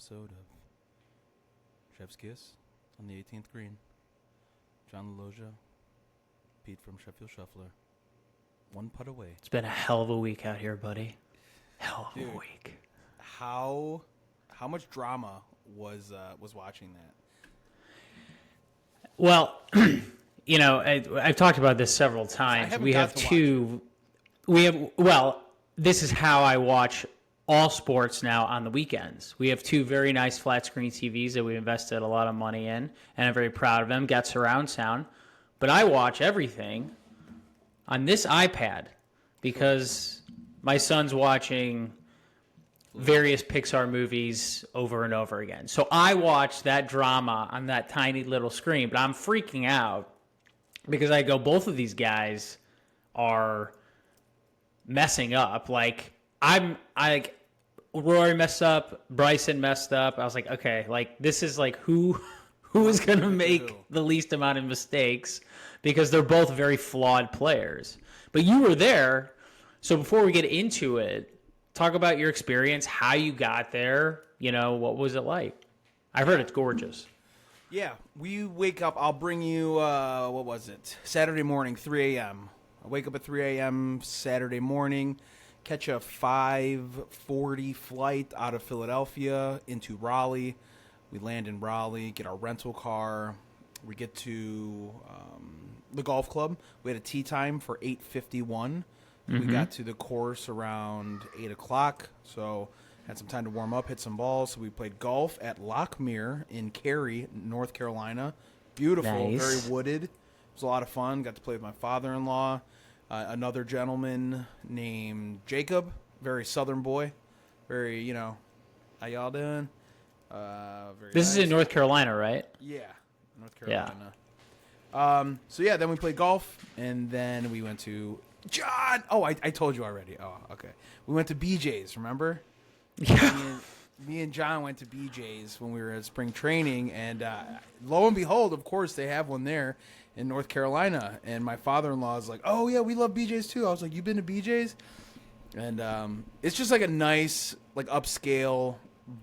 episode of Chef's Kiss on the 18th green. John LaLoggia, Pete from Sheffield Shuffler. One putt away. It's been a hell of a week out here, buddy. Hell of a week. How much drama was watching that? Well, you know, I've talked about this several times. This is how I watch all sports now on the weekends. We have two very nice flat screen TVs that we invested a lot of money in, and I'm very proud of them. Got surround sound. But I watch everything on this iPad because my son's watching various Pixar movies over and over again. So I watch that drama on that tiny little screen, but I'm freaking out because I go, both of these guys are messing up. Rory messed up, Bryson messed up. I was like, okay, this is who is going to make the least amount of mistakes, because they're both very flawed players. But you were there, so before we get into it, talk about your experience, how you got there, what was it like? I've heard it's gorgeous. Yeah, we wake up, I'll bring you, what was it? Saturday morning, 3 a.m. I wake up at 3 a.m. Saturday morning, catch a 5:40 flight out of Philadelphia into Raleigh. We land in Raleigh, get our rental car. We get to the golf club. We had a tee time for 8:51. Mm-hmm. We got to the course around 8 o'clock, so had some time to warm up, hit some balls. So we played golf at Lockmere in Cary, North Carolina. Beautiful, nice. Very wooded. It was a lot of fun. Got to play with my father-in-law. Another gentleman named Jacob, very southern boy. Very, how y'all doing? This is in North Carolina, right? Yeah, North Carolina. Yeah. Then we played golf, and then we went to John. Oh, I told you already. Oh, okay. We went to BJ's, remember? Yeah. Me and John went to BJ's when we were at spring training, and lo and behold, of course, they have one there in North Carolina. And my father-in-law is like, "Oh yeah, we love BJ's too." I was like, "You been to BJ's?" And it's just like a nice, upscale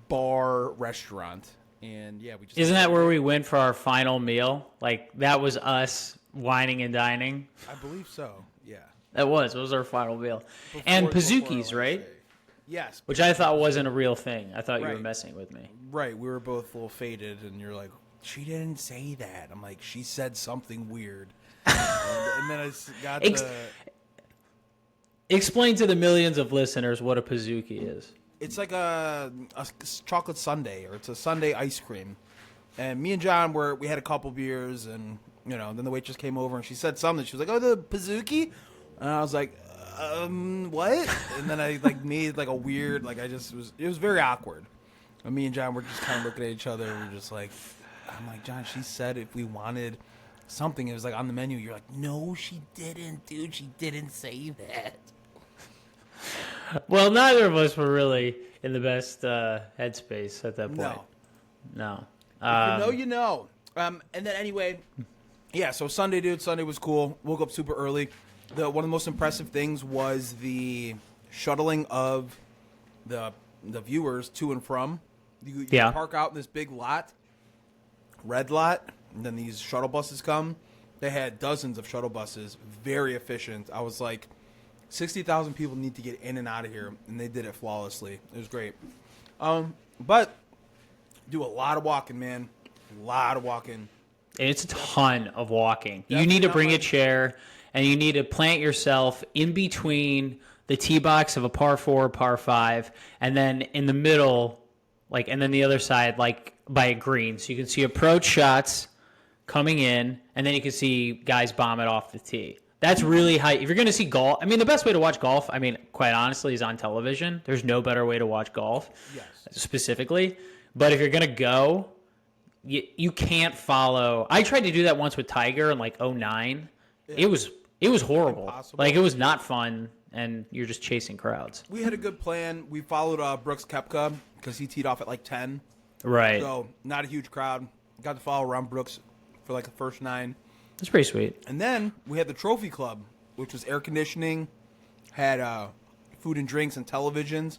bar restaurant. And yeah, we just isn't that where we went for our final meal? That was us wining and dining. I believe so. Yeah, that was our final meal. And Pizookies, right? Yes. Which I thought wasn't a real thing. I thought you were messing with me. Right. We were both a little faded, and you're like, she didn't say that. I'm like, she said something weird. and then I got Explain to the millions of listeners what a Pizookie is. It's like a chocolate sundae, or it's a sundae ice cream. And me and John we had a couple beers, and, then the waitress came over, and she said something. She was like, "Oh, the Pizookie?" And I was like, what? And then I made a weird, it was very awkward. And me and John were just kind of looking at each other. We're just like, I'm like, John, she said if we wanted something, it was on the menu. You're like, no, she didn't, dude. She didn't say that. Well, neither of us were really in the best headspace at that point. No. You know. And then anyway, yeah, so Sunday was cool. Woke up super early. One of the most impressive things was the shuttling of the viewers to and from. You park out in this big lot, red lot, and then these shuttle buses come. They had dozens of shuttle buses, very efficient. I was like, 60,000 people need to get in and out of here, and they did it flawlessly. It was great. But do a lot of walking, man. A lot of walking. It's a ton of walking. Definitely. You need to bring a chair, and you need to plant yourself in between the tee box of a par 4, par 5, and then in the middle, and then the other side, by a green. So you can see approach shots coming in, and then you can see guys bomb it off the tee. That's really high. If you're going to see golf, the best way to watch golf, quite honestly, is on television. There's no better way to watch golf, specifically. But if you're going to go, you can't follow. I tried to do that once with Tiger in 2009. Yeah. It was horrible. Impossible. It was not fun, and you're just chasing crowds. We had a good plan. We followed Brooks Koepka because he teed off at 10. Right. So not a huge crowd. Got to follow around Brooks for the first 9. That's pretty sweet. And then we had the Trophy Club, which was air conditioning, had food and drinks and televisions.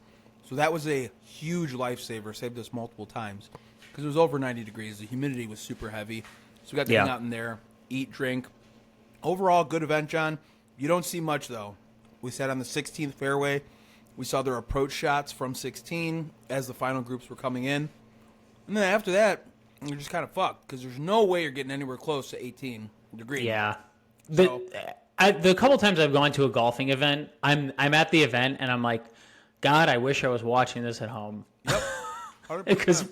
So that was a huge lifesaver. Saved us multiple times because it was over 90 degrees. The humidity was super heavy. So we got to hang out in there, eat, drink. Overall, good event, John. You don't see much, though. We sat on the 16th fairway. We saw their approach shots from 16 as the final groups were coming in. And then after that, you're just kind of fucked because there's no way you're getting anywhere close to 18 degrees. Yeah. So, The couple times I've gone to a golfing event, I'm at the event and I'm like, God, I wish I was watching this at home. Yep. 100%.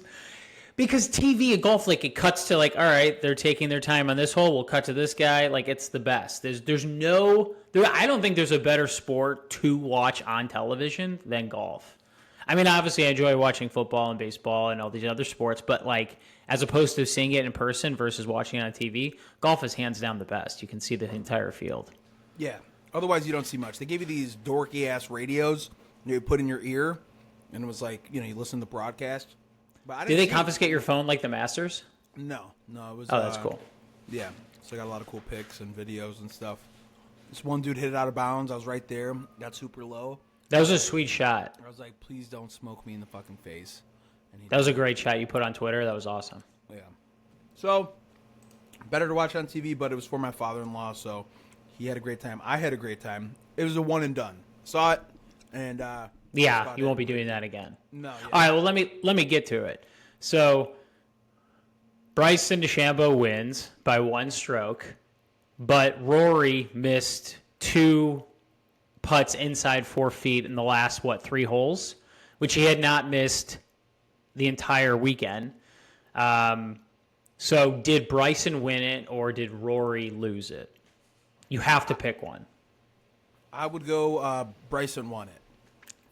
Because TV at golf, like, it cuts to, like, all right, they're taking their time on this hole. We'll cut to this guy. Like, it's the best. I don't think there's a better sport to watch on television than golf. I mean, obviously, I enjoy watching football and baseball and all these other sports, but, like, as opposed to seeing it in person versus watching it on TV, golf is hands down the best. You can see the entire field. Yeah. Otherwise, you don't see much. They gave you these dorky-ass radios you put in your ear, and it was like, you listen to the broadcast. But Did they confiscate your phone like the Masters? No, it was. Oh, that's cool. Yeah, so I got a lot of cool pics and videos and stuff. This one dude hit it out of bounds. I was right there. Got super low. That was a sweet shot. I was like, please don't smoke me in the fucking face. And That was a great shot you put on Twitter. That was awesome. Yeah. So, better to watch on TV, but it was for my father-in-law, so he had a great time. I had a great time. It was a one and done. Saw it, and yeah, you won't be doing that again. No. Yeah. All right, well, let me get to it. So, Bryson DeChambeau wins by 1 stroke, but Rory missed 2 putts inside 4 feet in the last, 3 holes, which he had not missed the entire weekend. So, did Bryson win it, or did Rory lose it? You have to pick one. I would go Bryson won it.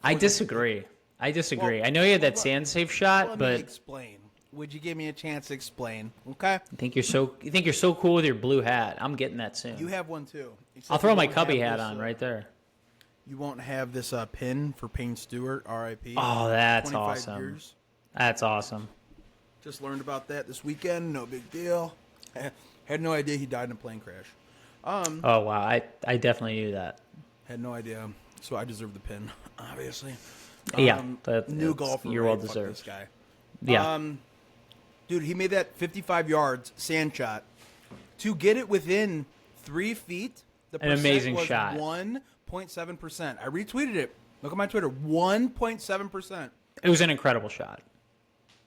I disagree. Well, I know you had that sand safe shot, Let but me explain. Would you give me a chance to explain? Okay. you think you're so cool with your blue hat. I'm getting that soon. You have one too. Except I'll throw you my won't cubby have hat this, on right there. You won't have this pin for Payne Stewart, R.I.P. Oh, that's 25 awesome. Years. That's awesome. Just learned about that this weekend. No big deal. Had no idea he died in a plane crash. Oh wow, I definitely knew that. Had no idea. So I deserve the pin, obviously. Yeah, new golfer. You're right? well Fuck deserved. This guy. Yeah. Dude, he made that 55 yards sand shot to get it within 3 feet. The An amazing was shot. 1.7%. I retweeted it. Look at my Twitter. 1.7%. It was an incredible shot.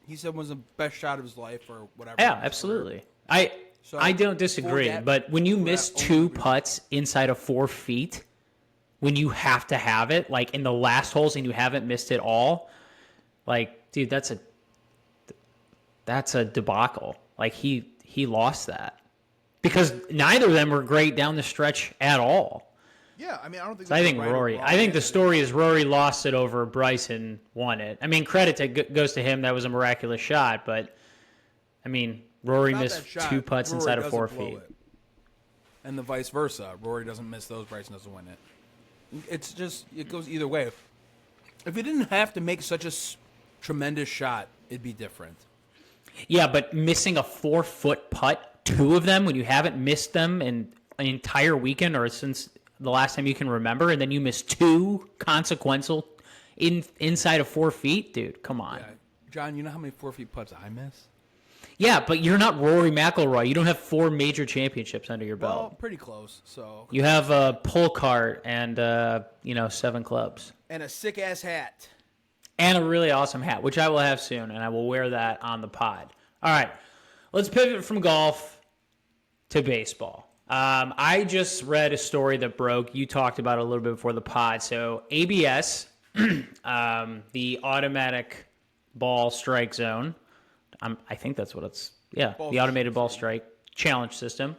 He said it was the best shot of his life or whatever. Yeah, absolutely. So, I don't disagree, for that- but when you for miss that 2 only- putts inside of 4 feet, when you have to have it, like in the last holes and you haven't missed it all, like, dude, that's a debacle. Like, he lost that. Because neither of them were great down the stretch at all. Yeah, I mean, I don't think. So I think there's a right or Rory. wrong I think the answer. story is Rory lost it over Bryson won it. I mean, credit goes to him. That was a miraculous shot, but I mean, Rory Without missed that shot, 2 putts Rory inside of doesn't 4 blow feet. it. And the vice versa. Rory doesn't miss those, Bryson doesn't win it. It's just, it goes either way. If he didn't have to make such a tremendous shot, it'd be different. Yeah, but missing a 4-foot putt, 2 of them when you haven't missed them in an entire weekend or since the last time you can remember, and then you miss 2 consequential inside of 4 feet, dude. Come on. Yeah. John, you know how many 4 feet putts I miss? Yeah, but you're not Rory McIlroy. You don't have 4 major championships under your belt. Well, pretty close. So You have a pull cart and 7 clubs. and a sick ass hat. And a really awesome hat, which I will have soon, and I will wear that on the pod. All right, let's pivot from golf to baseball. I just read a story that broke. You talked about it a little bit before the pod. So ABS, the automatic ball strike zone, I think that's what it's, the automated ball strike challenge system,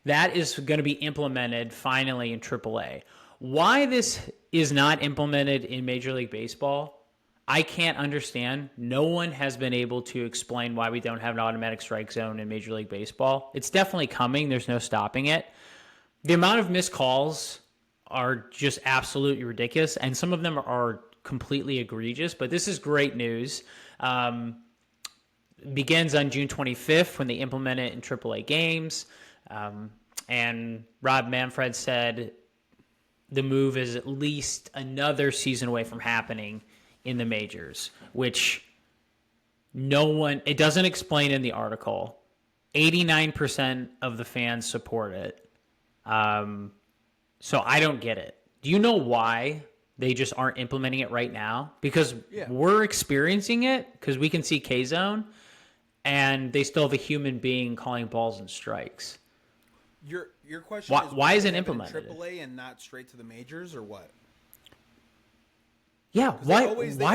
that is going to be implemented finally in AAA. Why this is not implemented in Major League Baseball, I can't understand. No one has been able to explain why we don't have an automatic strike zone in Major League Baseball. It's definitely coming. There's no stopping it. The amount of missed calls are just absolutely ridiculous, and some of them are completely egregious, but this is great news. Begins on June 25th when they implement it in AAA games. And Rob Manfred said the move is at least another season away from happening in the majors, which it doesn't explain in the article. 89% of the fans support it. So I don't get it. Do you know why they just aren't implementing it right now? Because we're experiencing it because we can see K-Zone, and they still have a human being calling balls and strikes. Your question is why isn't it implemented? In AAA and not straight to the majors, or what? Yeah, why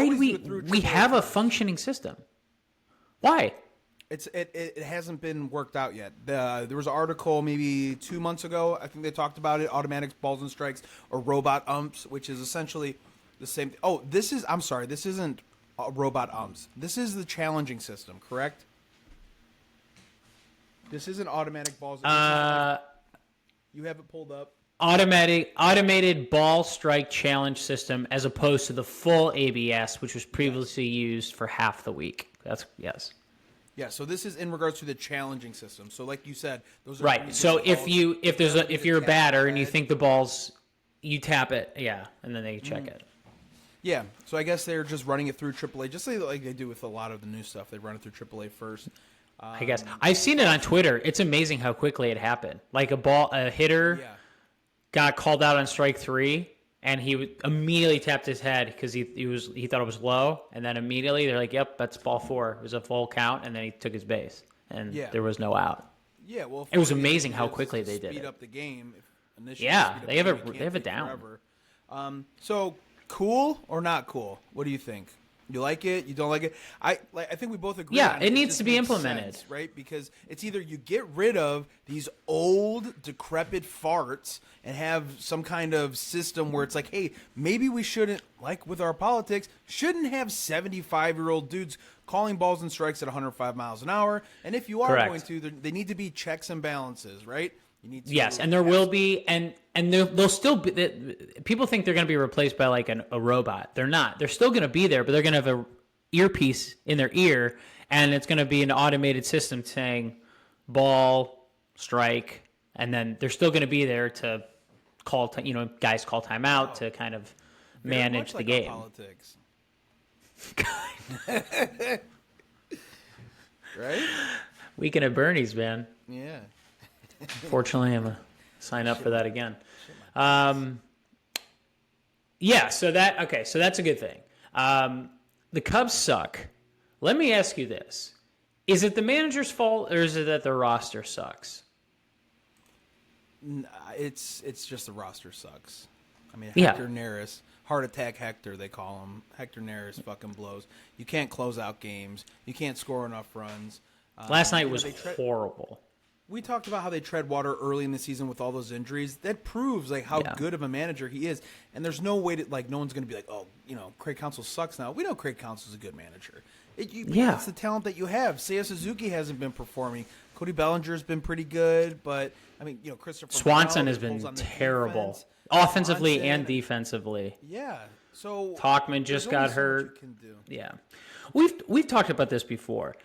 do we have a functioning system? Why? It hasn't been worked out yet. There was an article maybe 2 months ago. I think they talked about it: automatic balls and strikes or robot umps, which is essentially the same. This isn't robot umps. This is the challenging system, correct? This isn't automatic balls. You have it pulled up. Automated ball strike challenge system, as opposed to the full ABS, which was previously used for half the week. Yes. Yeah, so this is in regards to the challenging system. So, like you said, those are right. So if you're a batter and you think the ball's, you tap it, and then they check it. Yeah. So I guess they're just running it through AAA, just like they do with a lot of the new stuff. They run it through AAA first. I guess I've seen it on Twitter. It's amazing how quickly it happened. Like a hitter got called out on strike 3. And he immediately tapped his head because he thought it was low, and then immediately they're like, "Yep, that's ball 4." It was a full count, and then he took his base, and there was no out. Yeah, well, it was amazing how quickly they did it. Speed up the game. They have it down. So cool or not cool? What do you think? You like it? You don't like it? I think we both agree. Yeah, on it needs to be implemented, sense, right? Because it's either you get rid of these old, decrepit farts and have some kind of system where it's like, hey, maybe we shouldn't, like with our politics, shouldn't have 75-year-old dudes calling balls and strikes at 105 miles an hour. And if you are going to, they need to be checks and balances, right? You need to yes, and there will be, and they'll still be. People think they're going to be replaced by like a robot. They're not. They're still going to be there, but they're going to have a earpiece in their ear, and it's going to be an automated system saying ball, strike, and then they're still going to be there to call. Guys call timeout to kind of manage the game. Politics. Right? Weekend at Bernie's, man. Yeah. Fortunately, I'm going to sign up for that again. So that's a good thing. The Cubs suck. Let me ask you this. Is it the manager's fault, or is it that the roster sucks? It's just the roster sucks. I mean, Hector Neris, heart attack Hector, they call him. Hector Neris fucking blows. You can't close out games. You can't score enough runs. Last night was horrible. We talked about how they tread water early in the season with all those injuries. That proves like how good of a manager he is. And there's no way to no one's going to be like, Craig Counsell sucks now. We know Craig Counsell's a good manager. It's the talent that you have. Seiya Suzuki hasn't been performing. Cody Bellinger's been pretty good, but I mean, Christopher Swanson Brown has been terrible, offensively and defensively. Yeah. So Talkman just got hurt. Yeah, we've talked about this before.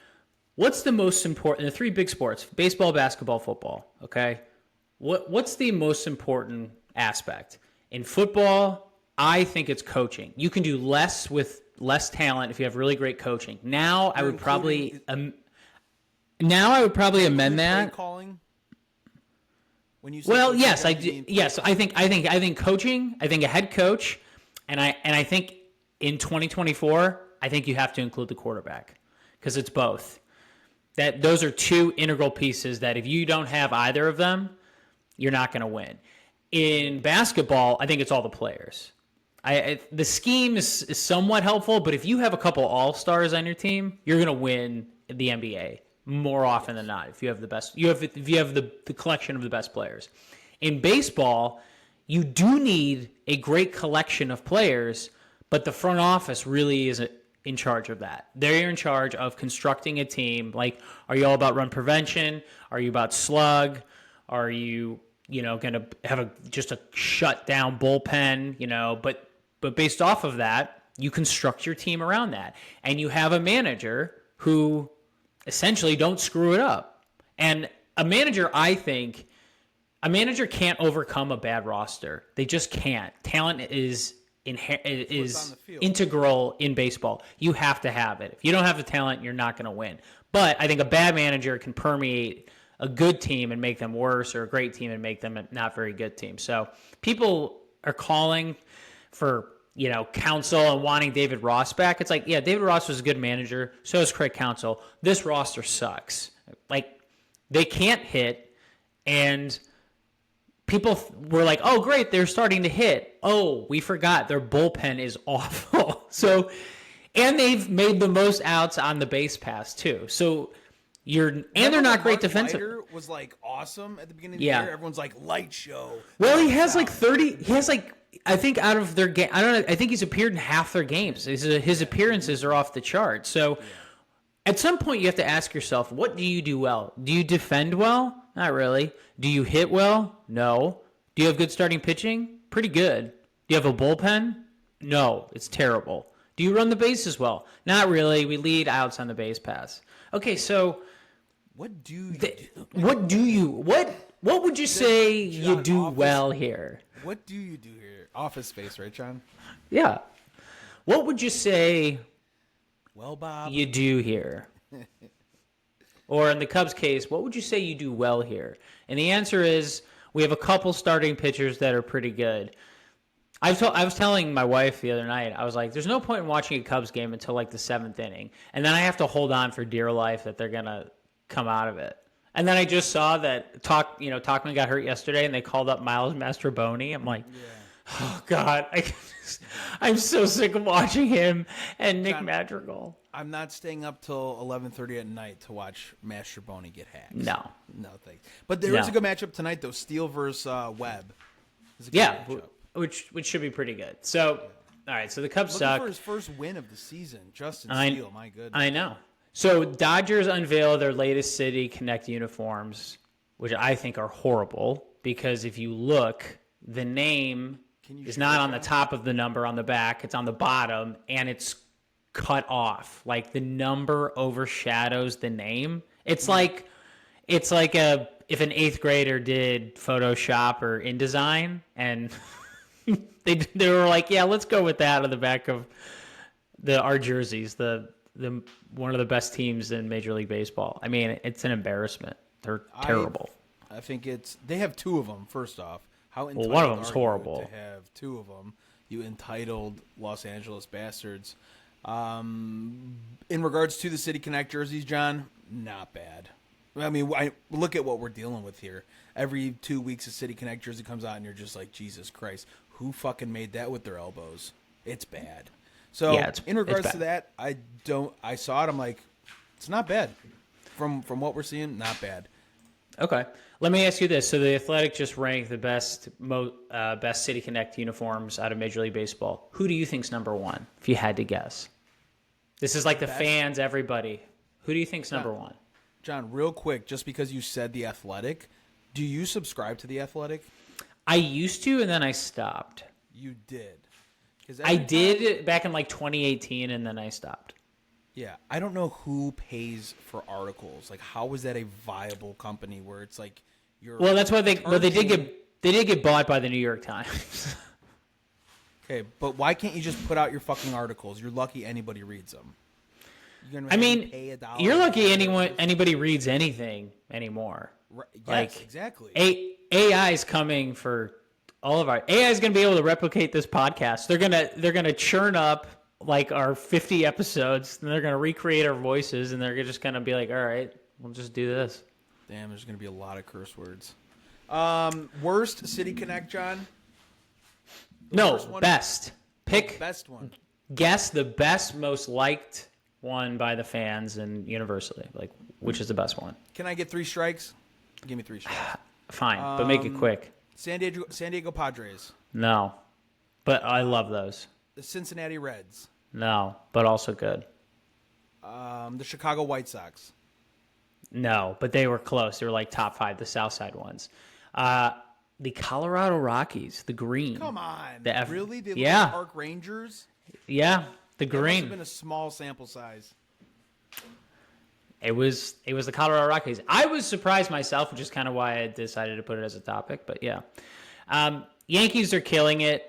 What's the most important? The three big sports: baseball, basketball, football. Okay, what's the most important aspect in football? I think it's coaching. You can do less with less talent if you have really great coaching. Now I would probably amend that. Calling. When you yes, I do. Yes, I think coaching. I think a head coach, and I think in 2024, I think you have to include the quarterback because it's both. Those are two integral pieces that if you don't have either of them, you're not going to win. In basketball, I think it's all the players. The scheme is somewhat helpful, but if you have a couple all-stars on your team, you're going to win the NBA more often than not. If you have the best, if you have the collection of the best players. In baseball, you do need a great collection of players, but the front office really isn't in charge of that. They're in charge of constructing a team. Like, are you all about run prevention? Are you about slug? Are you going to have just a shut down bullpen? But based off of that, you construct your team around that, and you have a manager who essentially don't screw it up. And a manager can't overcome a bad roster. They just can't. Talent is is integral in baseball. You have to have it. If you don't have the talent, you're not going to win. But I think a bad manager can permeate a good team and make them worse, or a great team and make them a not very good team. So people are calling for, Counsell and wanting David Ross back. It's like, yeah, David Ross was a good manager. So is Craig Counsell. This roster sucks. Like, they can't hit, and people were like, oh, great, they're starting to hit. Oh, we forgot their bullpen is awful. And they've made the most outs on the base pass too. So they're not great defensively. Was like awesome at the beginning of the year. Everyone's like, light show. Well, he has like 30. He has like, I think out of their game, I don't know. I think he's appeared in half their games. His appearances are off the chart. So at some point you have to ask yourself, what do you do well? Do you defend well? Not really. Do you hit well? No. Do you have good starting pitching? Pretty good. Do you have a bullpen? No, it's terrible. Do you run the bases well? Not really. We lead outs on the base pass. Okay, so what would you say you do well here? What do you do here? Office Space, right, John? Yeah. What would you say Bob, you do here? Or in the Cubs case, what would you say you do well here? And the answer is we have a couple starting pitchers that are pretty good. I was telling my wife the other night, I was like, there's no point in watching a Cubs game until like the 7th inning. And then I have to hold on for dear life that they're going to come out of it. And then I just saw that Tauchman got hurt yesterday and they called up Miles Mastrobuoni. I'm like, oh, God, I'm so sick of watching him and Nick Madrigal. I'm not staying up till 11:30 at night to watch Mastrobuoni get hacked. No, thanks. But there is a good matchup tonight, though. Steele versus Webb. Matchup. Which should be pretty good. So, all right. So the Cubs suck. For his first win of the season, Justin Steele. My goodness. I know. So Dodgers unveil their latest City Connect uniforms, which I think are horrible because if you look, the name is not on the top of the number on the back; it's on the bottom, and it's cut off. Like the number overshadows the name. It's like if an 8th grader did Photoshop or InDesign and they were like, yeah, let's go with that on the back of our jerseys, the one of the best teams in Major League Baseball. I mean, it's an embarrassment. They're terrible. I think they have 2 of them. First off, how entitled one of them's are horrible you to have 2 of them? You entitled Los Angeles bastards. In regards to the City Connect jerseys, John, not bad. I mean, look at what we're dealing with here. Every 2 weeks, a City Connect jersey comes out, and you're just like, Jesus Christ, who fucking made that with their elbows? It's bad. So, in regards to that, I saw it. I'm like, it's not bad. From what we're seeing, not bad. Okay. Let me ask you this. So, the Athletic just ranked the best City Connect uniforms out of Major League Baseball. Who do you think's number 1, if you had to guess? This is like the fans, everybody. Who do you think's number 1? John, real quick, just because you said The Athletic, do you subscribe to The Athletic? I used to, and then I stopped. You did. I did back in like 2018, and then I stopped. Yeah, I don't know who pays for articles. Like, how is that a viable company where it's like you're? Well, that's why they did get bought by the New York Times. Okay, but why can't you just put out your fucking articles? You're lucky anybody reads them. I mean, you're lucky anybody reads anything anymore. Right, yes, like, exactly. AI is coming for all of our. AI is going to be able to replicate this podcast. They're gonna churn up like our 50 episodes, and they're gonna recreate our voices, and they're just gonna be like, all right, we'll just do this. Damn, there's gonna be a lot of curse words. Worst City Connect, John? Best. Pick best one. Guess the best, most liked one by the fans and universally. Like, which is the best one? Can I get 3 strikes? Give me 3 strikes. Fine, but make it quick. San Diego Padres. No, but I love those. The Cincinnati Reds. No, but also good. The Chicago White Sox. No, but they were close. They were like top 5, the South Side ones. The Colorado Rockies, the green. Come on. Really? They look like Park Rangers? Yeah, the green. It must have been a small sample size. It was the Colorado Rockies. I was surprised myself, which is kind of why I decided to put it as a topic. But yeah, Yankees are killing it.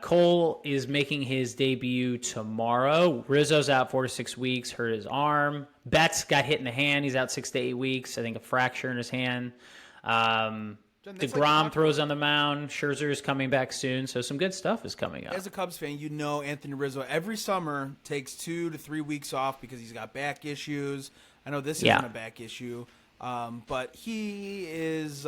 Cole is making his debut tomorrow. Rizzo's out 4 to 6 weeks, hurt his arm. Betts got hit in the hand. He's out 6 to 8 weeks. I think a fracture in his hand. DeGrom throws on the mound. Scherzer's coming back soon, so some good stuff is coming up. As a Cubs fan, you know Anthony Rizzo every summer takes 2 to 3 weeks off because he's got back issues. I know this isn't a back issue, but he is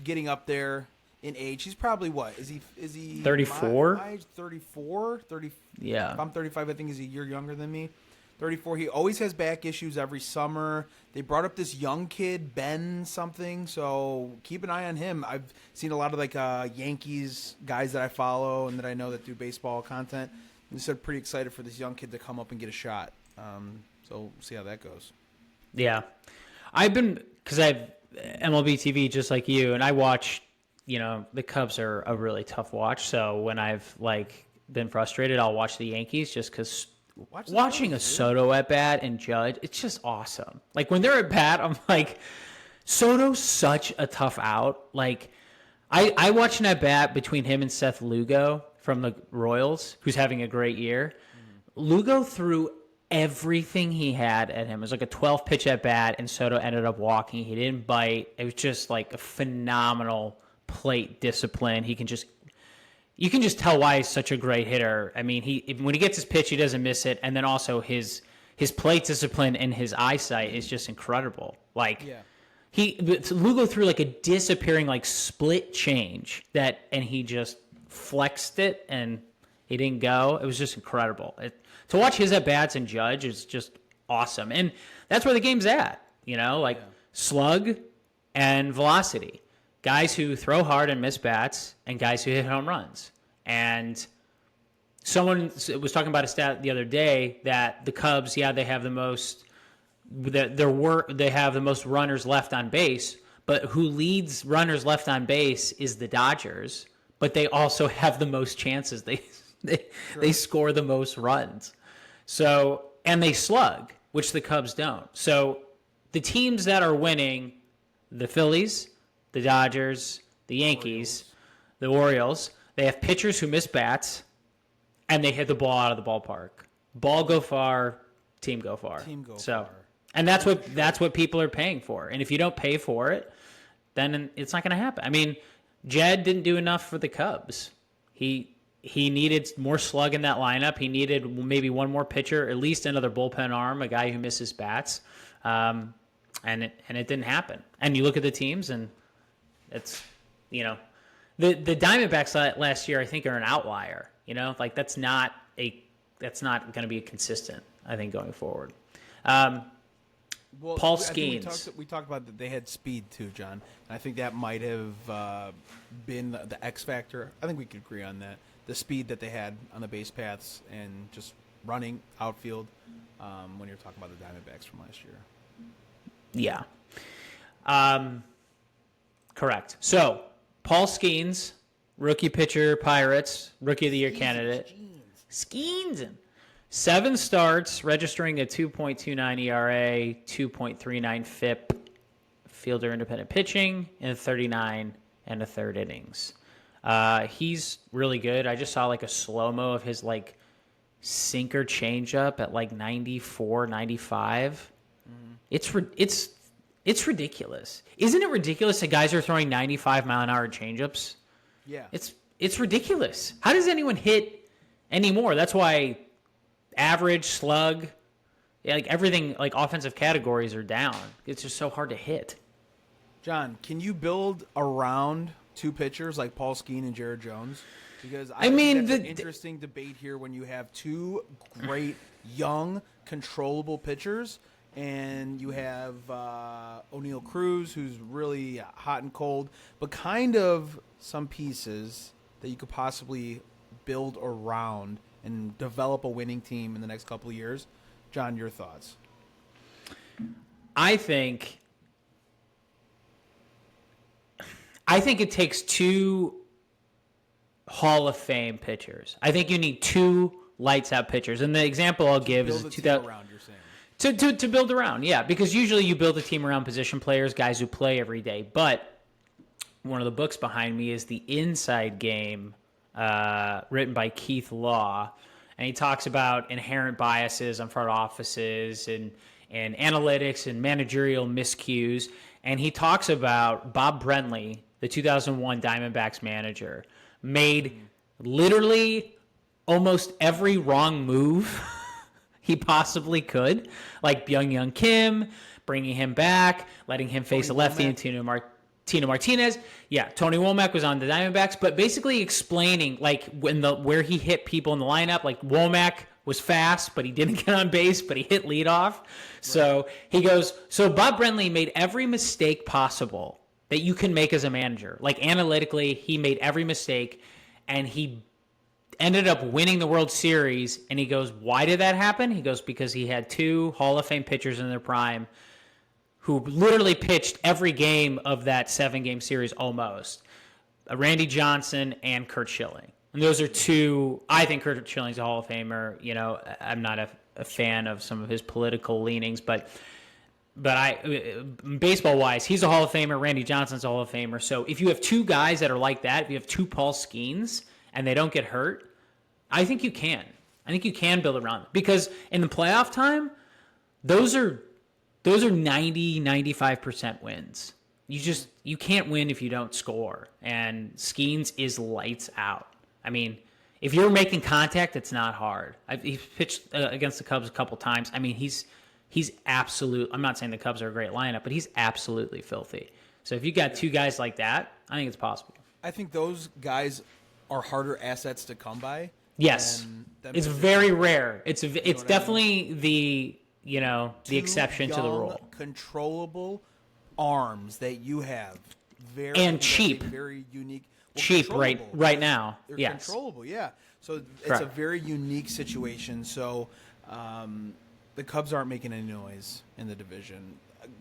getting up there in age. He's probably what? Is he 34? 34? 30. Yeah. If I'm 35, I think he's a year younger than me. 34. He always has back issues every summer. They brought up this young kid, Ben something, so keep an eye on him. I've seen a lot of Yankees guys that I follow and that I know that do baseball content. And they're pretty excited for this young kid to come up and get a shot. So we'll see how that goes. Yeah. Because I have MLB TV just like you, and I watch, the Cubs are a really tough watch. So when I've been frustrated, I'll watch the Yankees just because watching a Soto at bat and Judge, it's just awesome. When they're at bat, I'm like, Soto's such a tough out. I watched an at bat between him and Seth Lugo from the Royals, who's having a great year. Lugo threw everything he had at him. It was a 12-pitch at bat, and Soto ended up walking. He didn't bite. It was just a phenomenal plate discipline. You can just tell why he's such a great hitter. I mean, when he gets his pitch, he doesn't miss it, and then also his plate discipline and his eyesight is just incredible. Lugo threw a disappearing split change and he just flexed it and he didn't go. It was just incredible. To watch his at bats and Judge is just awesome, and that's where the game's at. Slug and velocity. Guys who throw hard and miss bats, and guys who hit home runs. And someone was talking about a stat the other day that the Cubs, they have the most they have the most runners left on base, but who leads runners left on base is the Dodgers, but they also have the most chances. They score the most runs. So, and they slug, which the Cubs don't. So, the teams that are winning, the Phillies, the Dodgers, the Yankees, the Orioles, they have pitchers who miss bats, and they hit the ball out of the ballpark. Ball go far, team go far. Far. And that's what people are paying for. And if you don't pay for it, then it's not going to happen. I mean, Jed didn't do enough for the Cubs. He needed more slug in that lineup. He needed maybe one more pitcher, at least another bullpen arm, a guy who misses bats, and it didn't happen. And you look at the teams, and it's the Diamondbacks last year I think are an outlier. That's not going to be consistent. I think going forward. Paul Skenes. We talked about that they had speed too, John. And I think that might have been the X factor. I think we could agree on that. The speed that they had on the base paths and just running outfield when you're talking about the Diamondbacks from last year. Yeah. Correct. So, Paul Skenes, rookie pitcher, Pirates, Rookie of the Year candidate. Skenes. 7 starts, registering a 2.29 ERA, 2.39 FIP, fielder independent pitching, in 39 and a third innings. He's really good. I just saw a slow-mo of his sinker changeup at 94, 95. It's ridiculous. Isn't it ridiculous that guys are throwing 95-mile-an-hour changeups? Yeah. It's ridiculous. How does anyone hit anymore? That's why average, slug, everything, offensive categories are down. It's just so hard to hit. John, can you build around 2 pitchers like Paul Skenes and Jared Jones? Because I think that's an interesting debate here when you have 2 great, young, controllable pitchers, and you have O'Neal Cruz, who's really hot and cold, but kind of some pieces that you could possibly build around and develop a winning team in the next couple of years. John, your thoughts? I think it takes 2 Hall of Fame pitchers. I think you need 2 lights out pitchers. And the example I'll give is 2000 around, you're saying. To build around, yeah, because usually you build a team around position players, guys who play every day. But one of the books behind me is The Inside Game, written by Keith Law. And he talks about inherent biases on front offices and analytics and managerial miscues. And he talks about Bob Brenly, the 2001 Diamondbacks manager, made literally almost every wrong move he possibly could, like Byung-Hyun Kim, bringing him back, letting him face a lefty and Tino Martinez. Yeah, Tony Womack was on the Diamondbacks, but basically explaining like where he hit people in the lineup. Like Womack was fast, but he didn't get on base, but he hit leadoff. So he goes, so Bob Brenly made every mistake possible that you can make as a manager. Like analytically, he made every mistake, and he ended up winning the World Series. And he goes, why did that happen? He goes, because he had 2 Hall of Fame pitchers in their prime who literally pitched every game of that 7-game series almost. Randy Johnson and Curt Schilling. And those are 2, I think Curt Schilling's a Hall of Famer. You know, I'm not a fan of some of his political leanings, but baseball-wise, he's a Hall of Famer. Randy Johnson's a Hall of Famer. So if you have 2 guys that are like that, if you have 2 Paul Skenes and they don't get hurt, I think you can. I think you can build around them. Because in the playoff time, those are 90, 95% wins. You can't win if you don't score. And Skenes is lights out. I mean, if you're making contact, it's not hard. He's pitched against the Cubs a couple times. I mean, he's absolute. I'm not saying the Cubs are a great lineup, but he's absolutely filthy. So if you got 2 guys like that, I think it's possible. I think those guys are harder assets to come by. Yes, it's very rare. It's definitely the exception to the rule. Controllable arms that you have, cheap, very unique. Well, cheap right now. They're yes, controllable. Yeah, so it's a very unique situation. So the Cubs aren't making any noise in the division.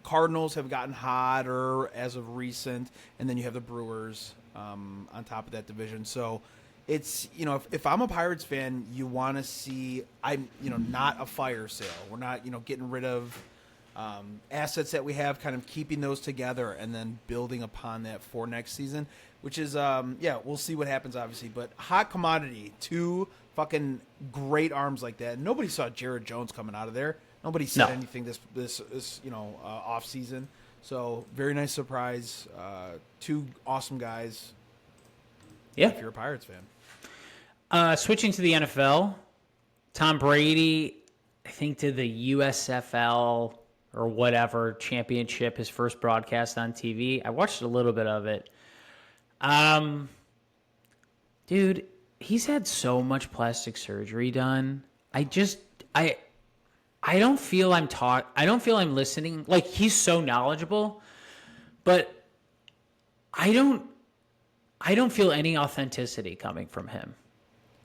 Cardinals have gotten hotter as of recent, and then you have the Brewers on top of that division. So it's, if I'm a Pirates fan, you want to see, not a fire sale. We're not, getting rid of assets that we have, kind of keeping those together and then building upon that for next season, which is, we'll see what happens, obviously. But hot commodity, 2 fucking great arms like that. Nobody saw Jared Jones coming out of there. Nobody said anything this off season. So very nice surprise. 2 awesome guys. Yeah, if you're a Pirates fan. Switching to the NFL, Tom Brady, I think, did the USFL or whatever championship, his first broadcast on TV. I watched a little bit of it. Dude, he's had so much plastic surgery done. I don't feel I'm listening. Like, he's so knowledgeable, but I don't feel any authenticity coming from him.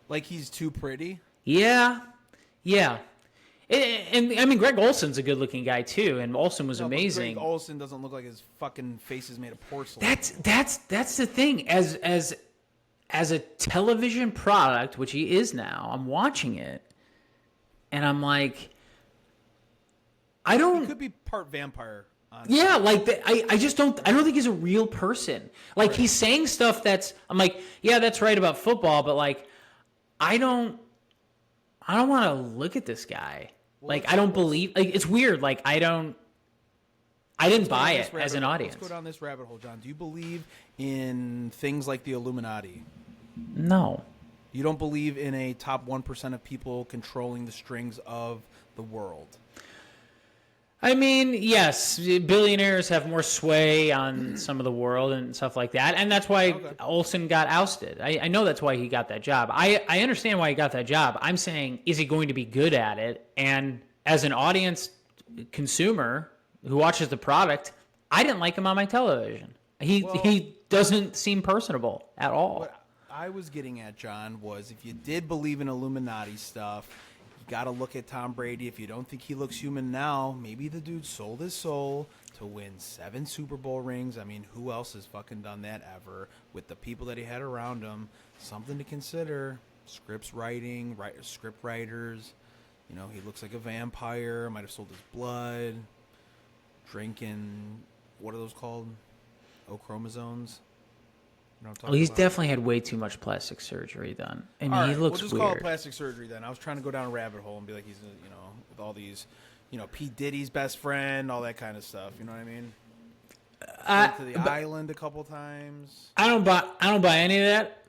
Like he's too pretty? Yeah. And I mean, Greg Olson's a good-looking guy too, and Olson was amazing. Greg Olson doesn't look like his fucking face is made of porcelain. That's the thing. As a television product, which he is now, I'm watching it, and I'm like, He could be part vampire. Honestly. Yeah, like I just don't. I don't think he's a real person. Like, he's saying stuff that's. I'm like, yeah, that's right about football, but like, I don't want to look at this guy. Well, like, I don't believe. Like, it's weird. Like, I didn't buy it as an audience. Let's go down this rabbit hole, John. Do you believe in things like the Illuminati? No. You don't believe in a top 1% of people controlling the strings of the world? I mean, yes, billionaires have more sway on some of the world and stuff like that, and that's why Olson got ousted. I know that's why he got that job. I understand why he got that job. I'm saying, is he going to be good at it? And as an audience consumer who watches the product, I didn't like him on my television. He doesn't seem personable at all. What I was getting at, John, was if you did believe in Illuminati stuff, got to look at Tom Brady. If you don't think he looks human now, maybe the dude sold his soul to win 7 Super Bowl rings. I mean, who else has fucking done that ever with the people that he had around him? Something to consider. Script writers. He looks like a vampire. Might have sold his blood. Drinking, what are those called? O chromosomes. You know what I'm Well, he's talking about? definitely had way too much plastic surgery done. I mean, All he right, looks we'll just weird. call it plastic surgery then. I was trying to go down a rabbit hole and be like, he's, with all these, P. Diddy's best friend, all that kind of stuff. You know what I mean? Went to the island a couple times. I don't buy any of that.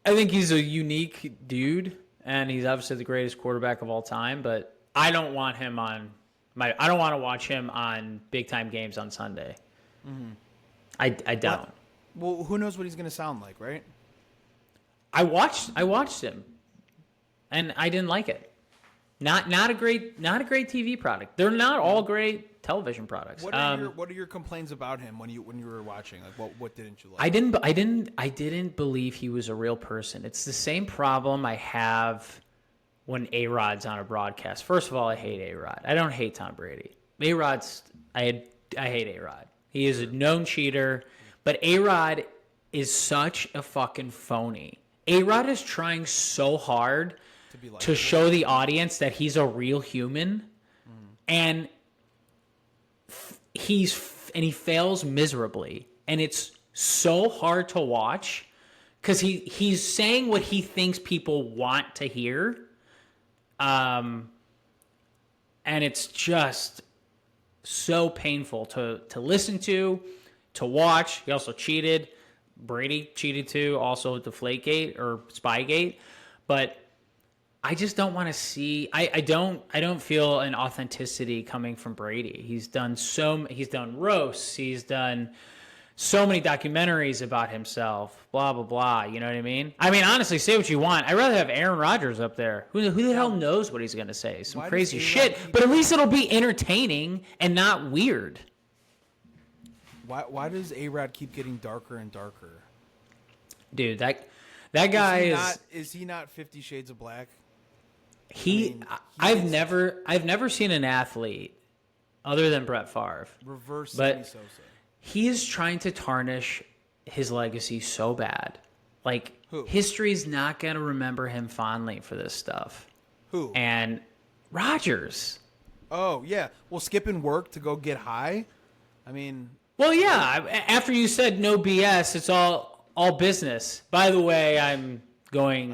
I think he's a unique dude, and he's obviously the greatest quarterback of all time. But I don't want him on I don't want to watch him on big time games on Sunday. Mm-hmm. I don't. What? Well, who knows what he's going to sound like, right? I watched him, and I didn't like it. Not a great TV product. They're not all great television products. What are your complaints about him when you were watching? Like, what didn't you like? I didn't believe he was a real person. It's the same problem I have when A-Rod's on a broadcast. First of all, I hate A-Rod. I don't hate Tom Brady. I hate A-Rod. He is a known cheater, but A-Rod is such a fucking phony. A-Rod is trying so hard to show the audience that he's a real human, and he fails miserably, and it's so hard to watch because he's saying what he thinks people want to hear, and it's just so painful to listen to watch. He also cheated. Brady cheated too, also with Deflategate or Spygate, but I just don't want to see. I don't feel an authenticity coming from Brady. He's done roasts. He's done so many documentaries about himself. Blah blah blah. You know what I mean? I mean, honestly, say what you want. I'd rather have Aaron Rodgers up there. Who the hell knows what he's gonna say? Some crazy shit. But at least it'll be entertaining and not weird. Why does A-Rod keep getting darker and darker? Dude, that guy is he not 50 Shades of Black? I've never seen an athlete other than Brett Favre. Reverse but Sosa. He is trying to tarnish his legacy so bad. Like, Who? History's not going to remember him fondly for this stuff. Who? And Rodgers. Oh, yeah. Well, skipping work to go get high? I mean... Well, yeah. After you said no BS, it's all business. By the way, I'm going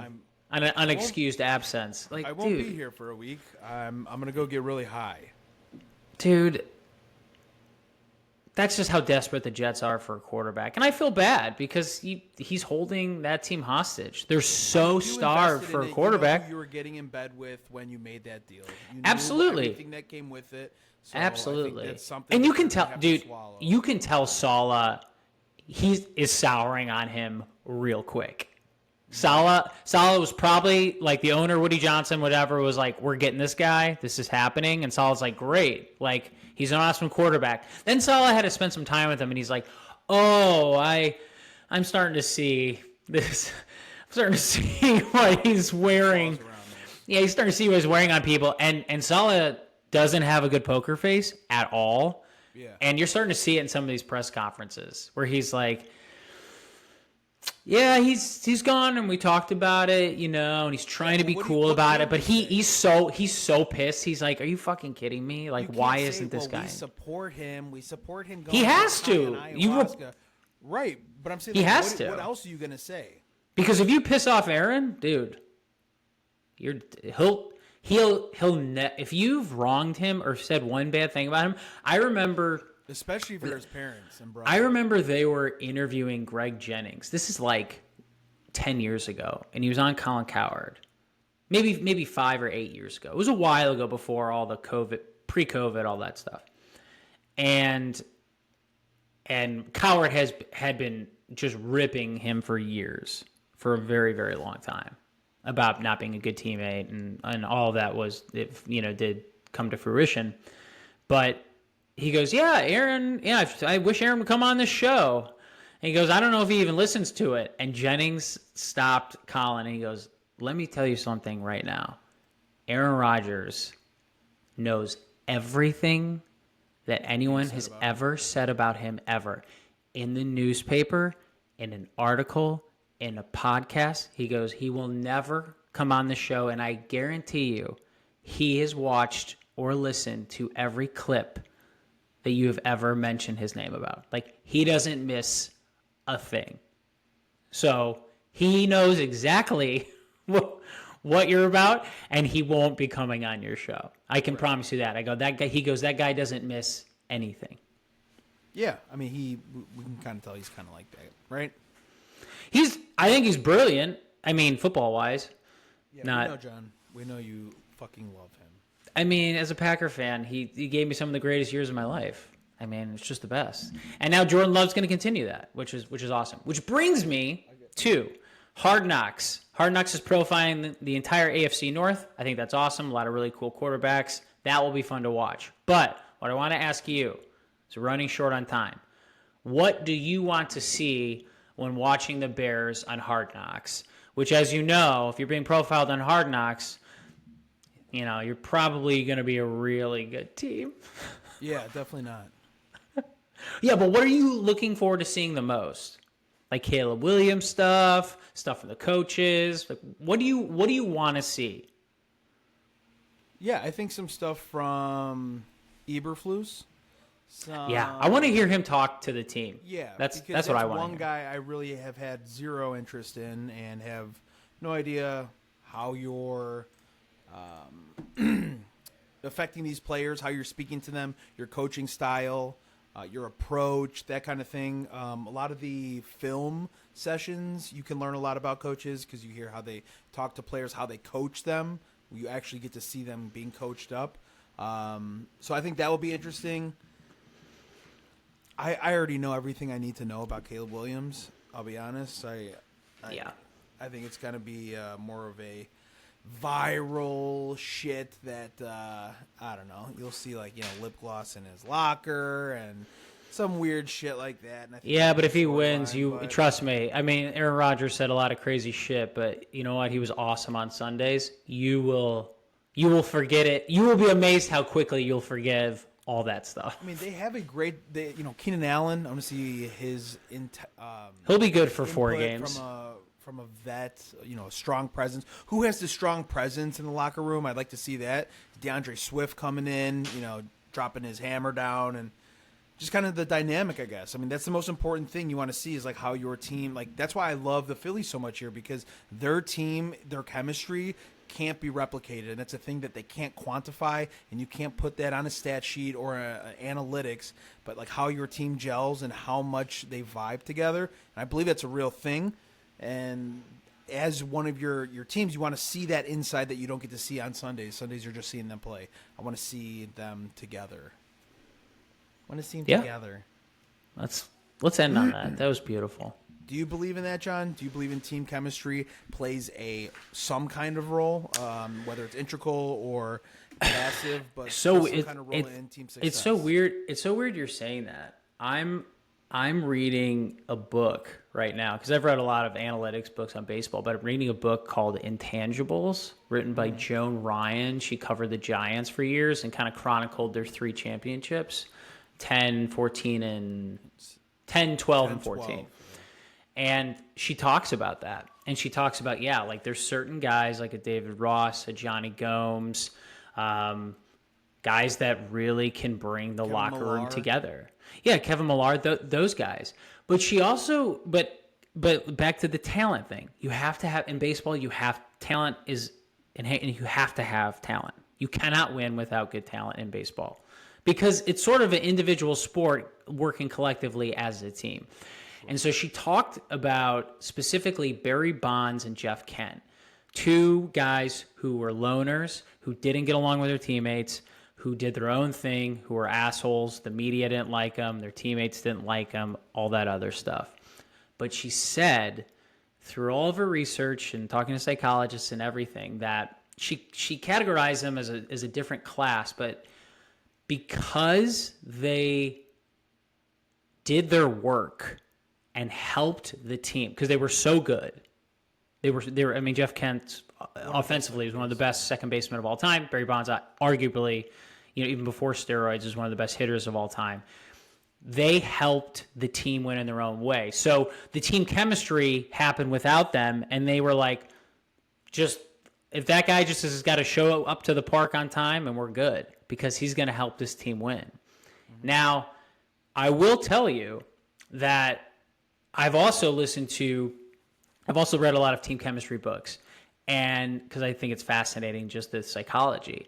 on an unexcused absence. Like, I won't be here for a week. I'm going to go get really high. Dude, that's just how desperate the Jets are for a quarterback. And I feel bad because he's holding that team hostage. They're so starved for a quarterback. You know who you were getting in bed with when you made that deal. You knew Absolutely. everything that came with it. So Absolutely. I think that's something and you that can you're tell, gonna have dude, to swallow. you can tell Saleh is souring on him real quick. Saleh was probably like the owner, Woody Johnson, whatever, was like, we're getting this guy. This is happening. And Saleh's like, great. Like, he's an awesome quarterback. Then Saleh had to spend some time with him, and he's like, oh, I'm starting to see this. I'm starting to see what he's wearing. Yeah, he's starting to see what he's wearing on people. And Saleh doesn't have a good poker face at all. Yeah. And you're starting to see it in some of these press conferences where he's like, yeah, he's gone, and we talked about it, and he's trying to be cool about it, but he's so pissed. He's like, "Are you fucking kidding me? Like, why isn't this guy?" We support him. We support him. He has to. Right, but I'm saying he has to. What else are you gonna say? Because if you piss off Aaron, dude, he'll if you've wronged him or said one bad thing about him, I remember. Especially for his parents and brothers. I remember they were interviewing Greg Jennings. This is like 10 years ago, and he was on Colin Cowherd. Maybe 5 or 8 years ago. It was a while ago before all the pre-COVID, all that stuff. And Cowherd had been just ripping him for years, for a very, very long time, about not being a good teammate, and all of that did come to fruition. But he goes, yeah, Aaron, yeah, I wish Aaron would come on this show. And he goes, I don't know if he even listens to it. And Jennings stopped Colin, and he goes, let me tell you something right now. Aaron Rodgers knows everything that anyone has ever said about him ever. In the newspaper, in an article, in a podcast. He goes, he will never come on the show, and I guarantee you he has watched or listened to every clip that you have ever mentioned his name about. Like, he doesn't miss a thing. So he knows exactly what you're about, and he won't be coming on your show. I can promise you that. I go, that guy. He goes, that guy doesn't miss anything. Yeah, I mean, we can kind of tell he's kind of like that, right? I think he's brilliant. I mean, football-wise. Yeah, we know, John. We know you fucking love him. I mean, as a Packer fan, he gave me some of the greatest years of my life. I mean, it's just the best. And now Jordan Love's going to continue that, which is awesome. Which brings me to Hard Knocks. Hard Knocks is profiling the entire AFC North. I think that's awesome. A lot of really cool quarterbacks. That will be fun to watch. But what I want to ask you is, running short on time, what do you want to see when watching the Bears on Hard Knocks? Which, as you know, if you're being profiled on Hard Knocks, you know, you're probably going to be a really good team. Yeah, definitely not. Yeah, but what are you looking forward to seeing the most? Like Caleb Williams stuff for the coaches. Like, what do you want to see? Yeah, I think some stuff from Eberflus. Yeah, I want to hear him talk to the team. Yeah, that's what I want. One guy I really have had zero interest in and have no idea how you're affecting these players, how you're speaking to them, your coaching style, your approach, that kind of thing. A lot of the film sessions, you can learn a lot about coaches because you hear how they talk to players, how they coach them. You actually get to see them being coached up. So I think that will be interesting. I already know everything I need to know about Caleb Williams. I'll be honest. I think it's going to be more of a viral shit that I don't know. You'll see lip gloss in his locker and some weird shit like that. And I think but if he wins, trust me. I mean, Aaron Rodgers said a lot of crazy shit, but you know what? He was awesome on Sundays. You will forget it. You will be amazed how quickly you'll forgive all that stuff. I mean, they have a great, Keenan Allen. I want to see his. He'll be good for 4 games. From a vet, a strong presence. Who has the strong presence in the locker room? I'd like to see that. DeAndre Swift coming in, dropping his hammer down, and just kind of the dynamic, I guess. I mean, that's the most important thing you want to see is like how your team, that's why I love the Phillies so much here, because their team, their chemistry can't be replicated, and it's a thing that they can't quantify, and you can't put that on a stat sheet or analytics, but like how your team gels and how much they vibe together. And I believe that's a real thing. And as one of your teams, you want to see that inside that you don't get to see on Sundays. Sundays, you're just seeing them play. I want to see them together. I want to see them together. Let's end on that. That was beautiful. Do you believe in that, John? Do you believe in team chemistry plays some kind of role, whether it's integral or passive, but some kind of role in team success? It's so weird. It's so weird you're saying that. I'm reading a book right now because I've read a lot of analytics books on baseball, but I'm reading a book called Intangibles, written by Joan Ryan. She covered the Giants for years and kind of chronicled their 3 championships, 10, 14, and 10, 12, and 14. 12. And she talks about that. And she talks about, there's certain guys like a David Ross, a Johnny Gomes, guys that really can bring the locker room together. Yeah, Kevin Millard, those guys. But she also, but back to the talent thing. You have to have, in baseball, talent is, and you have to have talent. You cannot win without good talent in baseball because it's sort of an individual sport working collectively as a team. And so she talked about specifically Barry Bonds and Jeff Kent, 2 guys who were loners, who didn't get along with their teammates, who did their own thing, who were assholes. The media didn't like them. Their teammates didn't like them, all that other stuff. But she said, through all of her research and talking to psychologists and everything, that she categorized them as a different class, but because they did their work and helped the team, because they were so good. They were. I mean, Jeff Kent offensively is one of the best second basemen of all time. Barry Bonds, arguably, even before steroids, is one of the best hitters of all time. They helped the team win in their own way. So the team chemistry happened without them, and they were like, if that guy just has got to show up to the park on time, and we're good, because he's going to help this team win. Mm-hmm. Now, I will tell you that I've also listened to I've also read a lot of team chemistry books, and because I think it's fascinating, just the psychology.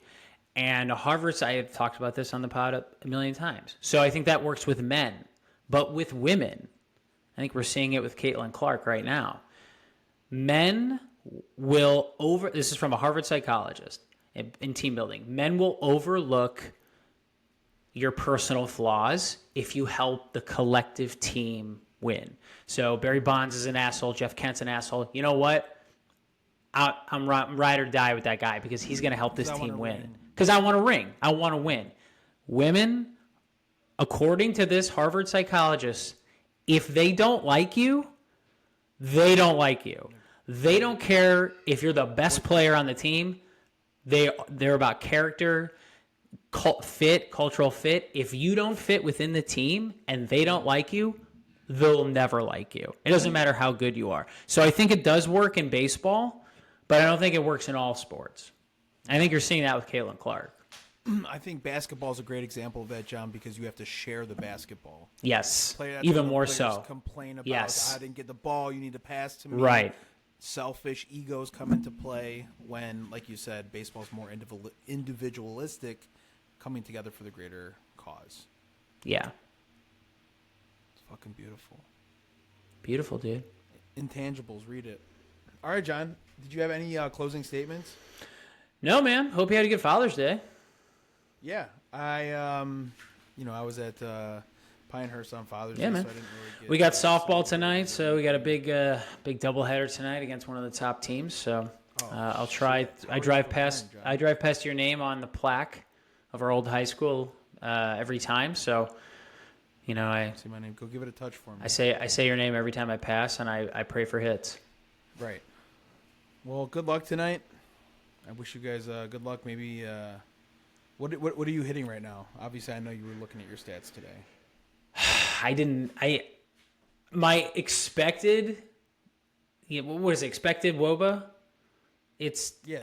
And Harvard's, I have talked about this on the pod a million times. So I think that works with men. But with women, I think we're seeing it with Caitlin Clark right now. Men will this is from a Harvard psychologist in team building. Men will overlook your personal flaws if you help the collective team win. So Barry Bonds is an asshole. Jeff Kent's an asshole. You know what? I'm ride or die with that guy because he's going to help this team win. Because I want to ring. I want to win. Women, according to this Harvard psychologist, if they don't like you, they don't like you. They don't care if you're the best player on the team. They're about character, cultural fit. If you don't fit within the team and they don't like you, they'll never like you. It doesn't matter how good you are. So I think it does work in baseball, but I don't think it works in all sports. I think you're seeing that with Caitlin Clark. I think basketball is a great example of that, John, because you have to share the basketball. Yes, even more so. Complain about, yes. I didn't get the ball, you need to pass to me. Right. Selfish egos come into play when, like you said, baseball's more individualistic, coming together for the greater cause. Yeah. It's fucking beautiful. Beautiful, dude. Intangibles, read it. All right, John, did you have any closing statements? No, man. Hope you had a good Father's Day. Yeah, I was at Pinehurst on Father's Day, man. so I didn't really get. We got softball tonight, so we got a big doubleheader tonight against one of the top teams. So I'll try. I drive past your name on the plaque of our old high school every time. So, I see my name. Go give it a touch for me. I say your name every time I pass, and I pray for hits. Right. Well, good luck tonight. I wish you guys good luck. Maybe. What are you hitting right now? Obviously, I know you were looking at your stats today. My expected, what is it, expected WOBA?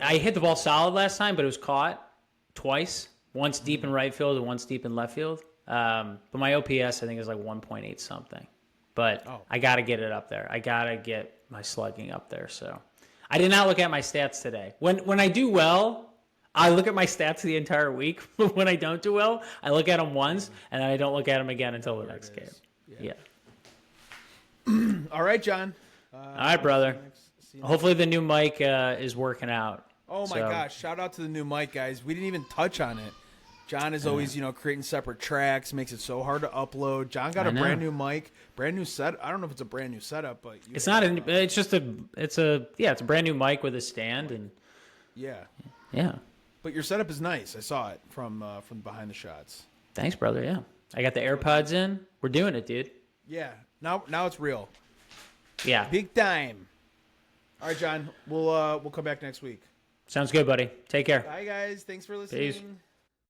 I hit the ball solid last time, but it was caught twice. Once deep in right field and once deep in left field. But my OPS, I think, is like 1.8 something. But I got to get it up there. I got to get my slugging up there. So I did not look at my stats today. When I do well, I look at my stats the entire week. But when I don't do well, I look at them once, and then I don't look at them again until the next game. Yeah. All right, John. All right, brother. Hopefully the new mic is working out. Oh, my gosh. Shout out to the new mic, guys. We didn't even touch on it. John is always, creating separate tracks, makes it so hard to upload. John got a brand new mic, brand new set. I don't know if it's a brand new setup, but it's not. It's a brand new mic with a stand and yeah. But your setup is nice. I saw it from behind the shots. Thanks, brother. Yeah, I got the AirPods in. We're doing it, dude. Yeah. Now it's real. Yeah. Big time. All right, John. We'll come back next week. Sounds good, buddy. Take care. Bye, guys. Thanks for listening. Peace.